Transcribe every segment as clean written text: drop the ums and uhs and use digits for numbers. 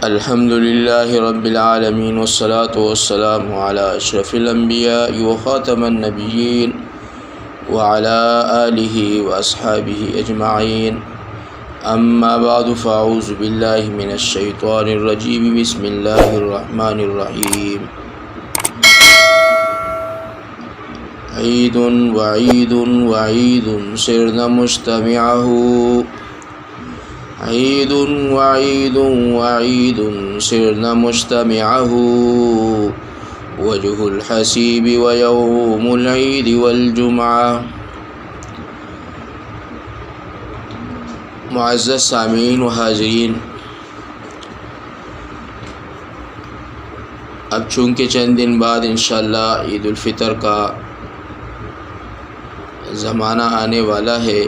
الحمد لله رب العالمين والصلاة والسلام على أشرف الأنبياء وخاتم النبيين وعلى آله وأصحابه أجمعين. أما بعد فأعوذ بالله من الشيطان الرجيم. بسم الله الرحمن الرحيم. عيد وعيد وعيد سرنا مجتمعه، عيد وعيد وعيد سرنا مجتمعه، وجه الحسيب ويوم العيد والجمعة. معزز سامعین و حاضرین، اب چونکہ چند دن بعد انشاءاللہ عید الفطر کا زمانہ آنے والا ہے،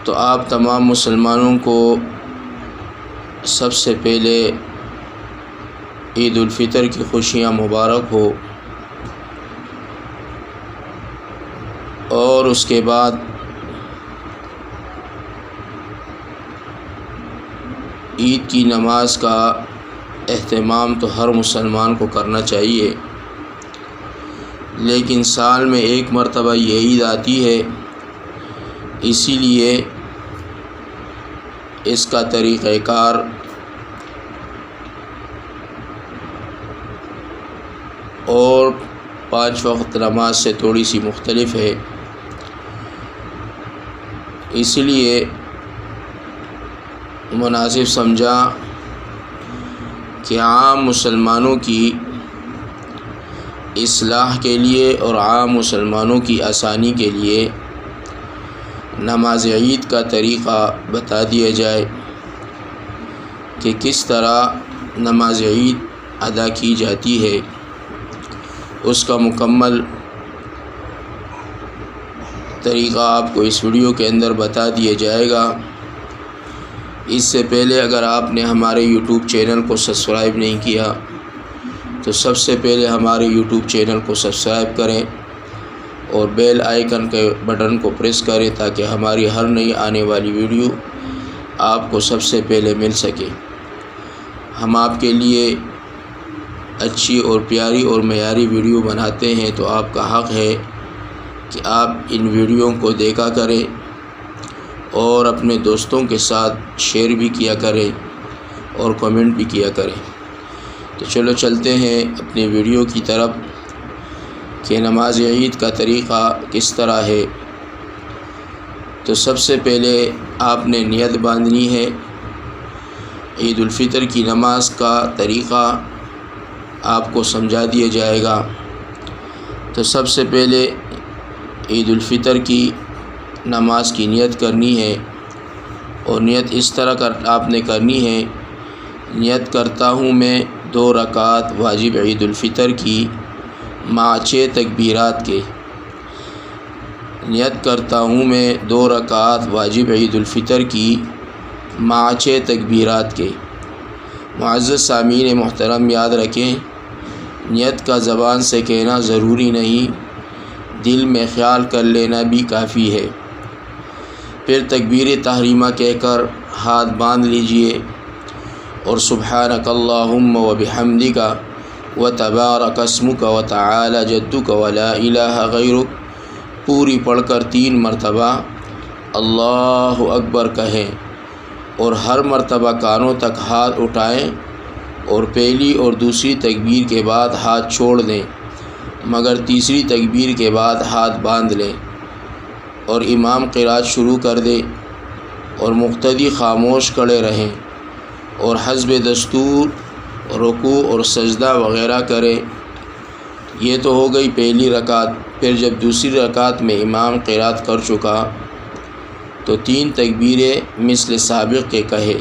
تو آپ تمام مسلمانوں کو سب سے پہلے عید الفطر کی خوشیاں مبارک ہو، اور اس کے بعد عید کی نماز کا اہتمام تو ہر مسلمان کو کرنا چاہیے، لیکن سال میں ایک مرتبہ یہ عید آتی ہے، اسی لیے اس کا طریقہ کار اور 5 وقت نماز سے تھوڑی سی مختلف ہے. اس لیے مناسب سمجھا کہ عام مسلمانوں کی اصلاح کے لیے اور عام مسلمانوں کی آسانی کے لیے نماز عید کا طریقہ بتا دیا جائے کہ کس طرح نماز عید ادا کی جاتی ہے. اس کا مکمل طریقہ آپ کو اس ویڈیو کے اندر بتا دیا جائے گا. اس سے پہلے اگر آپ نے ہمارے یوٹیوب چینل کو سبسکرائب نہیں کیا تو سب سے پہلے ہمارے یوٹیوب چینل کو سبسکرائب کریں اور بیل آئیکن کے بٹن کو پریس کریں تاکہ ہماری ہر نئی آنے والی ویڈیو آپ کو سب سے پہلے مل سکے. ہم آپ کے لیے اچھی اور پیاری اور معیاری ویڈیو بناتے ہیں، تو آپ کا حق ہے کہ آپ ان ویڈیو کو دیکھا کریں اور اپنے دوستوں کے ساتھ شیئر بھی کیا کریں اور کمنٹ بھی کیا کریں. تو چلو چلتے ہیں اپنی ویڈیو کی طرف کہ نماز عید کا طریقہ کس طرح ہے. تو سب سے پہلے آپ نے نیت باندھنی ہے. عید الفطر کی نماز کا طریقہ آپ کو سمجھا دیا جائے گا. تو سب سے پہلے عید الفطر کی نماز کی نیت کرنی ہے، اور نیت اس طرح آپ نے کرنی ہے: نیت کرتا ہوں میں 2 رکعت واجب عید الفطر کی مع 6 تکبیرات کے. نیت کرتا ہوں میں 2 رکعت واجب عید الفطر کی مع 6 تکبیرات کے. معزز سامعین محترم، یاد رکھیں نیت کا زبان سے کہنا ضروری نہیں، دل میں خیال کر لینا بھی کافی ہے. پھر تکبیر تحریمہ کہہ کر ہاتھ باندھ لیجئے اور سبحانک اللہم و بحمدک و تبارک اسمک و تعالی جدک و لا الہ غیرک پوری پڑھ کر 3 مرتبہ اللہ اکبر کہیں، اور ہر مرتبہ کانوں تک ہاتھ اٹھائیں اور پہلی اور دوسری تکبیر کے بعد ہاتھ چھوڑ دیں، مگر تیسری تکبیر کے بعد ہاتھ باندھ لیں، اور امام قرات شروع کر دے اور مقتدی خاموش کھڑے رہیں اور حسب دستور رکوع اور سجدہ وغیرہ کریں. یہ تو ہو گئی پہلی رکعت. پھر جب دوسری رکعت میں امام قرات کر چکا تو 3 تکبیریں مثل سابق کے کہے،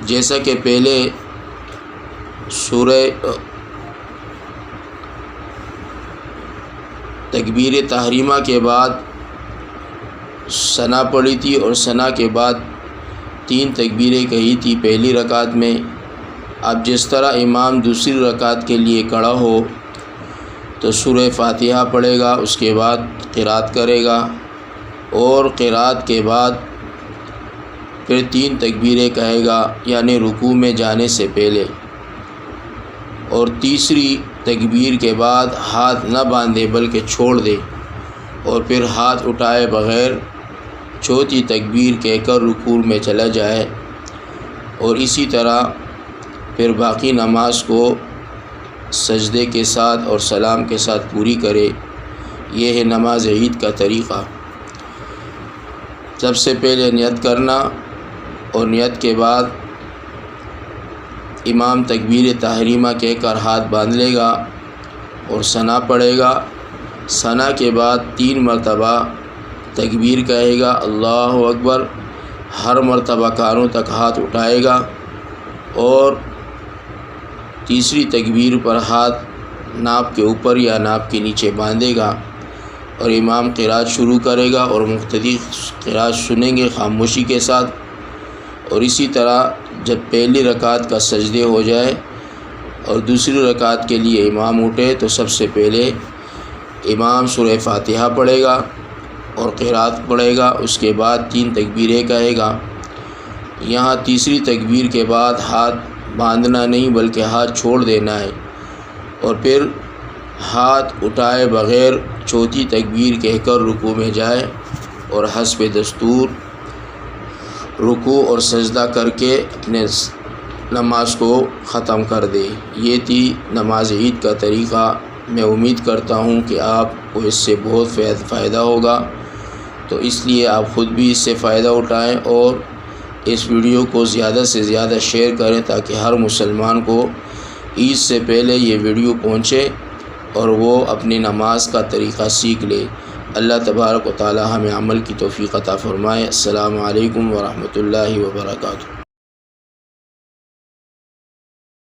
جیسا کہ پہلے سورہ تکبیر تحریمہ کے بعد ثنا پڑھی تھی اور ثنا کے بعد 3 تکبیریں کہی تھی پہلی رکعت میں. اب جس طرح امام دوسری رکعت کے لیے کھڑا ہو تو سورہ فاتحہ پڑھے گا، اس کے بعد قرات کرے گا، اور قرات کے بعد پھر 3 تکبیریں کہے گا یعنی رکوع میں جانے سے پہلے، اور تیسری تکبیر کے بعد ہاتھ نہ باندھے بلکہ چھوڑ دے، اور پھر ہاتھ اٹھائے بغیر چوتھی تکبیر کہہ کر رکوع میں چلا جائے، اور اسی طرح پھر باقی نماز کو سجدے کے ساتھ اور سلام کے ساتھ پوری کرے۔ یہ ہے نماز عید کا طریقہ۔ سب سے پہلے نیت کرنا، اور نیت کے بعد امام تکبیر تحریمہ کہہ کر ہاتھ باندھ لے گا اور ثنا پڑھے گا۔ ثنا کے بعد 3 مرتبہ تکبیر کہے گا اللہ اکبر، ہر مرتبہ کانوں تک ہاتھ اٹھائے گا، اور تیسری تکبیر پر ہاتھ ناپ کے اوپر یا ناپ کے نیچے باندھے گا، اور امام قرات شروع کرے گا اور مقتدی قرات سنیں گے خاموشی کے ساتھ۔ اور اسی طرح جب پہلی رکعت کا سجدے ہو جائے اور دوسری رکعت کے لیے امام اٹھے تو سب سے پہلے امام سورہ فاتحہ پڑھے گا اور قرات پڑھے گا، اس کے بعد 3 تکبیریں کہے گا۔ یہاں تیسری تکبیر کے بعد ہاتھ باندھنا نہیں بلکہ ہاتھ چھوڑ دینا ہے، اور پھر ہاتھ اٹھائے بغیر چوتھی تکبیر کہہ کر رکوع میں جائے، اور حسب دستور رکوع اور سجدہ کر کے اپنے نماز کو ختم کر دے۔ یہ تھی نماز عید کا طریقہ۔ میں امید کرتا ہوں کہ آپ کو اس سے بہت فائدہ ہوگا، تو اس لیے آپ خود بھی اس سے فائدہ اٹھائیں اور اس ویڈیو کو زیادہ سے زیادہ شیئر کریں تاکہ ہر مسلمان کو عید سے پہلے یہ ویڈیو پہنچے اور وہ اپنی نماز کا طریقہ سیکھ لے۔ اللہ تبارک و تعالی ہمیں عمل کی توفیق عطا فرمائے۔ السلام علیکم ورحمۃ اللہ وبرکاتہ۔